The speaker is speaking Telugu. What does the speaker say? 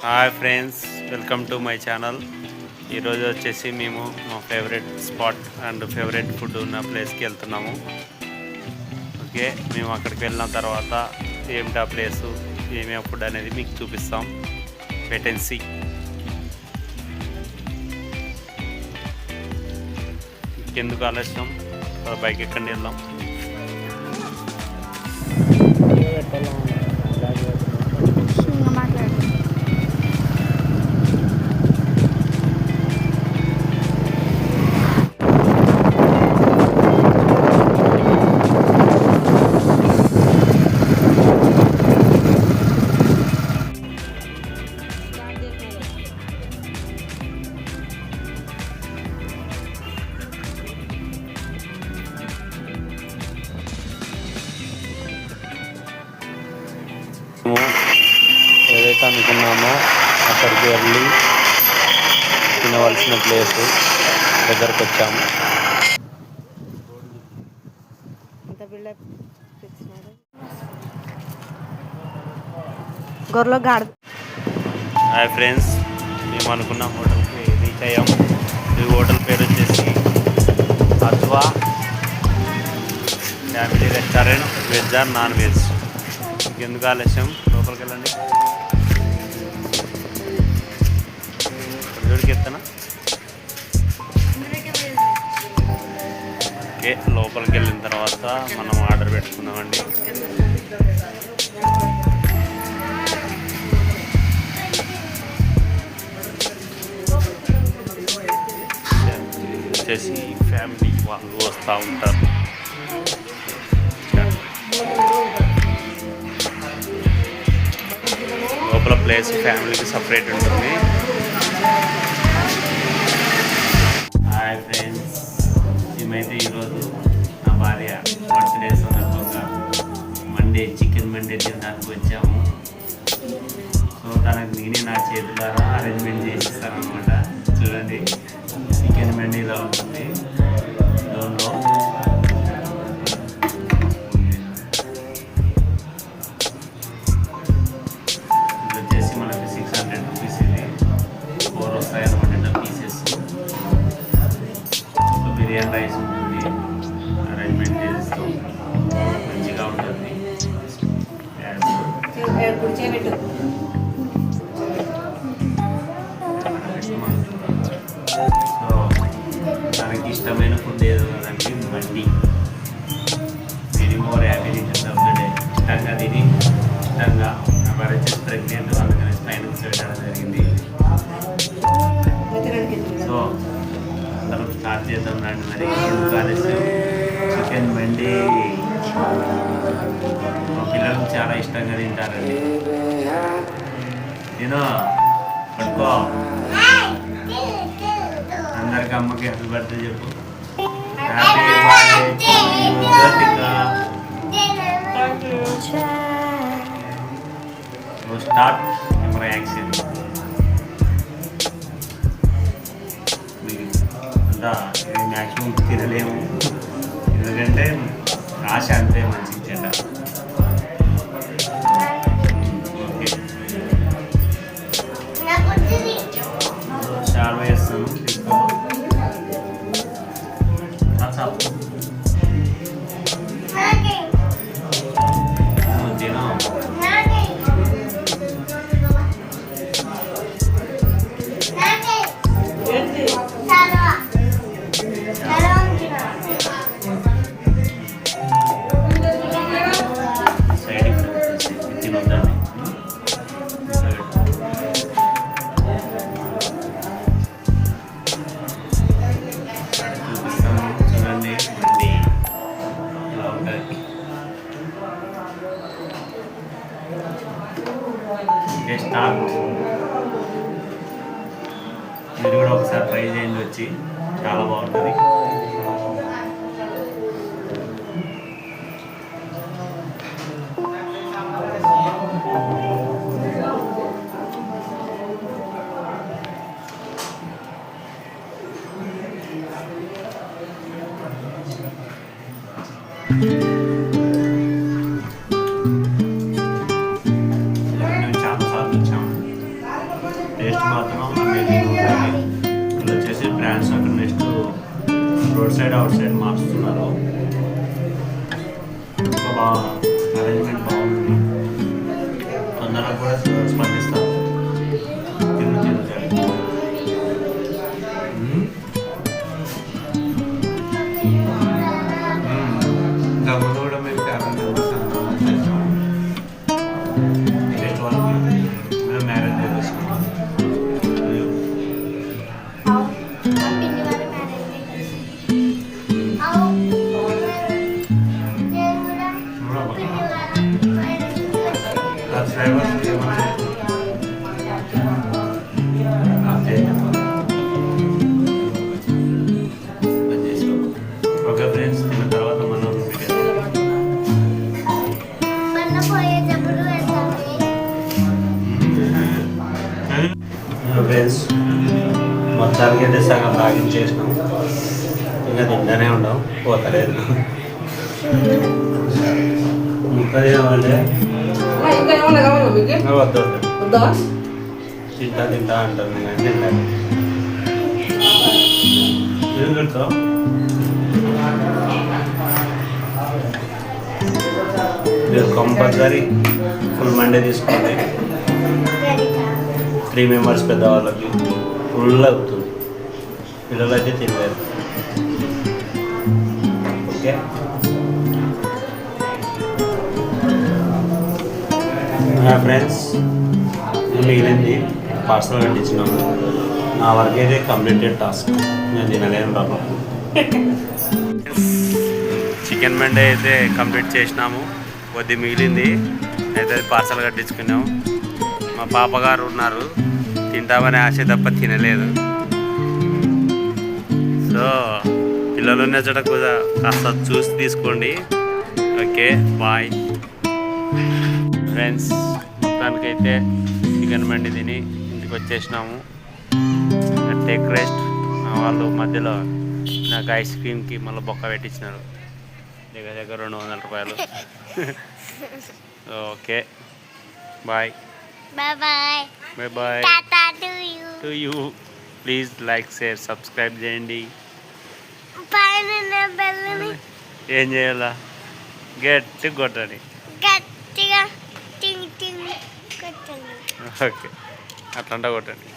Hi friends, welcome to my channel. ఈరోజు వచ్చేసి మేము మా favourite spot and favourite food ఉన్న ప్లేస్కి వెళ్తున్నాము. ఓకే, మేము అక్కడికి వెళ్ళిన తర్వాత ఏమిటి ఆ ప్లేసు, ఏమేమి ఫుడ్ అనేది మీకు చూపిస్తాం. Wait and see. ఎందుకు ఆలస్యం, బైక్ ఎక్కండి వెళ్దాం. ఏదైతే అనుకున్నామో అక్కడికి వెళ్ళి తినవలసిన ప్లేసు దగ్గరకు వచ్చాము. హాయ్ ఫ్రెండ్స్, మేము అనుకున్న హోటల్కి రీచ్ అయ్యాము. ఈ హోటల్ పేరు వచ్చేసి అద్వా family restaurant, veg or non veg. ఎందుకు ఆలస్యం, లోపలికి వెళ్ళండి. జోడికి ఎత్తనా. ఓకే, లోపలికి వెళ్ళిన తర్వాత మనం ఆర్డర్ పెట్టుకున్నామండి. వచ్చేసి ఫ్యామిలీ వాళ్ళు వస్తూ ఉంటారు. లోపల ప్లేస్ ఫ్యామిలీకి సపరేట్ ఉంటుంది. హాయ్ ఫ్రెండ్స్, మేమైతే ఈరోజు నా భార్య బర్త్డే సందర్భంగా చికెన్ మండే తినడానికి వచ్చాము. సో తనకు నేనే నా చేతులారా అరేంజ్మెంట్ చేసిస్తాను అనమాట. చూడండి, చికెన్ మండి ఇలా ఉంటుంది. దానిలో ఇది వచ్చేసి మనకి 600 రూపీస్. ఇది 4 వస్తాయి అనమాట ఇట్లా పీసెస్. బిర్యానీ రైస్ ఉంటుంది, అరేంజ్మెంట్ చేస్తాం, మంచిగా ఉంటుంది. సో తనకి ఇష్టమైన ఫుడ్ ఏదో కదండి, మండి. Very more happiness of the day. ఇష్టంగా తిని ఇష్టంగా మరి వచ్చేసి ప్రెగ్నెంట్, అందుకని స్పైన్ పెట్టడం జరిగింది. సో అందరం స్టార్ట్ చేద్దాం రండి. మరి ఆలస్యం, చికెన్ మండి మా పిల్లలు చాలా ఇష్టంగా తింటారండి. నేను పట్టుకో, అందరికి అమ్మకి హ్యాపీ బర్త్డే చెప్పు. Happy birthday start camera action. అంతా మ్యాక్సిమం తినలేము, ఎందుకంటే ఆశ అంతే మంచి చెడ్డ. ఓకే, చాలా వేస్తాను. తీసుకో తినో. స్టార్ట్. మీరు కూడా ఒకసారి ట్రై చేయండి, వచ్చి చాలా బాగుంటుంది. అరేంజ్మెంట్ బాగుంది. తొందరగా కూడా స్పందిస్తాం. తిను తిను సరే. ఇంకా ముందు కూడా మేము ఫ్యామిలీ మెంబర్స్ చేసాము. ఫెస్టివల్కి మేము మ్యారేజ్ చేసుకున్నాం. ఓకే ఫ్రెండ్స్, తిన్న తర్వాత మనం ఫ్రెండ్స్ మొత్తానికి అయితే సగం లాగించేసినాం. ఇంకా తింటానే ఉంటాం, పోతలేదు. ఇంకా ఏమంటే వద్దు తింటా తింటా అంటుంది కానీ తింటాను. ఏం పెడతావు? మీరు కంపల్సరీ ఫుల్ మండే తీసుకోండి. 3 మెంబర్స్ పెద్దవాళ్ళకి ఫుల్ అవుతుంది. పిల్లలు అయితే తినలేరు. ఓకే, ఫ్రెండ్స్ మిగిలింది పార్సల్ కట్టించినాము. నా వరకు అయితే కంప్లీటెడ్ టాస్క్. నేను తినలేను బాబు. చికెన్ మండే అయితే కంప్లీట్ చేసినాము. కొద్ది మిగిలింది అయితే అది పార్సల్ కట్టించుకున్నాము. మా పాపగారు ఉన్నారు, తింటామని ఆశ తప్ప తినలేదు. సో పిల్లలు ఉన్న చోట కూడా కాస్త చూసి తీసుకోండి. Okay bye friends. మొత్తానికైతే చికెన్ మండి తిని ఇంటికి వచ్చేసినాము. Take rest. వాళ్ళు మధ్యలో నాకు ఐస్ క్రీమ్కి మళ్ళీ బొక్క పెట్టించినారు. దగ్గర దగ్గర 200 రూపాయలు. Okay bye bye bye to you. Please like share subscribe చేయండి. ఏం చేయాలా? గట్టి కొట్టండి. ఓకే, అట్లా కొట్టండి.